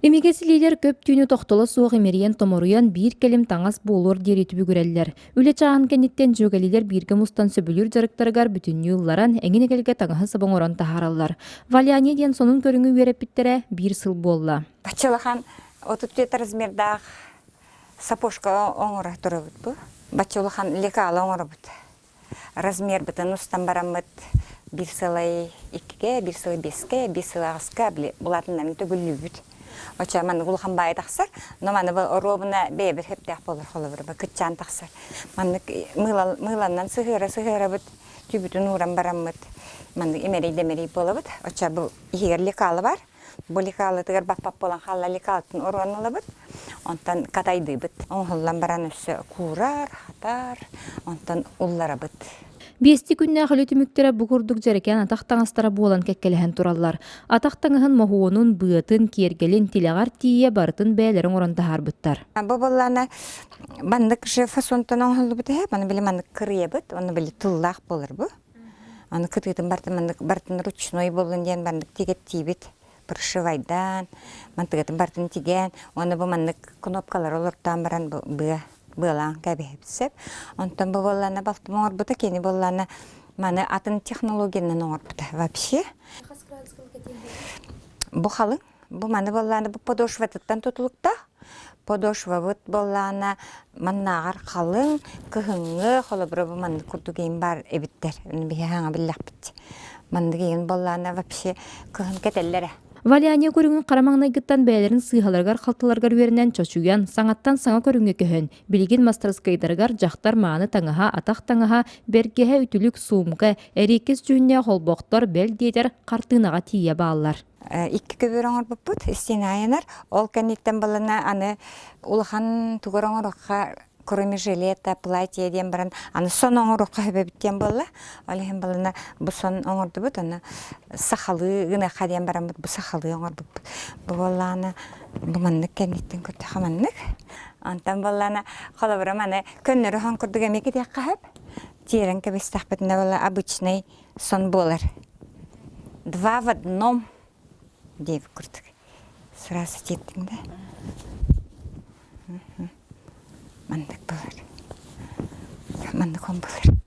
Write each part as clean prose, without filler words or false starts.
Эмигесилилер көп түйіні тоқтолы суық емерien томоруян бір келім таңас болуыр дереті бүгіреллер. Үлі чағын кәнеттен жөгелилер бірге мұстан сөбілір жарықтарығар бүтін юлларан әңін әгелге таңаһын сабың оран тахаралар. Валяне ден сонун көріңі вереппіттері бір сыл болла. Бачылахан 37 размердақ сапожка оңыры тұры бұд бұ. Бачылахан лекалы оңыры бұд. Размер бұтын ұстан барамыд бір сылай 2-ге, бір сылай 5-ге, бір сылай 6-ға бұлатын әмін төгілі бұд. Оча маны улхан бай тахсар, но маны робына бебер хеп тях болар холовыр, кытчан тахсар. Маны мыланнан сыгыра бут, түбүтүн уран бараммыт. Маны эмерей болабыт. Оча бу игер лекалы бар. Бу лекалы тыгар бап болан халла лекалтын оранылы бут. Онтан катайды бут. Оңхоллан баран өссө курар, хатар, онтан уллара бут. Бести күнне хөлөтү мүктөрө бугурдук жерекен атах таңастара болан кеккелеген тураллар. Атах таҥаһын мохуонун быытын киергелин тилегар тие бартын бээлерин орантахар буттар. Бабаллана бандык же фасонтон оңхолду бут хеп, аны биле мандык кырыя бут, аны биле тыллах болар бу. Аны кытытын бартын ручной болун ден бандык тигет тибит. Прошивайдан, мантыгатын бартын тиген, аны бу мандык кнопкалар олортан баран Былан кәбепсеп, онтан бұл болланы балтым оңыр бұта, кені болланы маны атын технологияның оңыр бұта. Вообще, бұл қалың, бұл маны болланы подошва тұттан тұтылықта. Подошва бұт болланы маннағар қалың, күхіңі, қолы бұры бұл маны күрді кейін бар әбіттер. Бейе хаңа білләқ бұт. Маны кейін болланы вообще күхін кәтелері. Валяне көрүңүн карамаңнайгыттан бээлерин сыйхаларгар халтыларгар веринен чочуян саңаттан саңа көрүңгө көһөн. Билигин мастерскайдаргар жактар мааны таңаһа атах таңаһа бергеһе үтүлүк сумка эрикес жүнне холбоктор бел диетер картынага тие баалар. Икки көбөр оңор буппут, истинаянар, ол кенниттен балана аны улахан тугор оңорокка кроме жилета, платья дем баран, аны сон оңорокка хөбөбүттен болла. Олехен балана бу сон оңорду бут, аны сахалы гына хадем баран бут, бу сахалы оңор бут. Бу балана бу маннык кенниттен көттө хаманнык. Антан балана холобрам аны көннөрү хан курдуга меки дякка хөп. Тирен кебестах бетне бала обычный сон болар. 2 в 1 деп курдук. Сразу теттиң да. Мандык болар. Мандык он болар.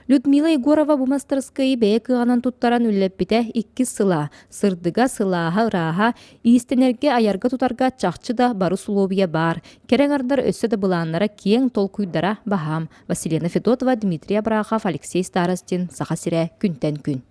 Людмила Егорова бу мастерскайы бәе кыганан туттаран үлләппите 2 сыла. Сырдыга сылаха ыраха, истенерге аярга тутарга чакчы да бары сулобия бар. Керең ардар өссө да былааннара кең толкуйдара бахам. Василина Федотова, Дмитрий Абрахов, Алексей Старостин, Саха Сире, Күнтен күн.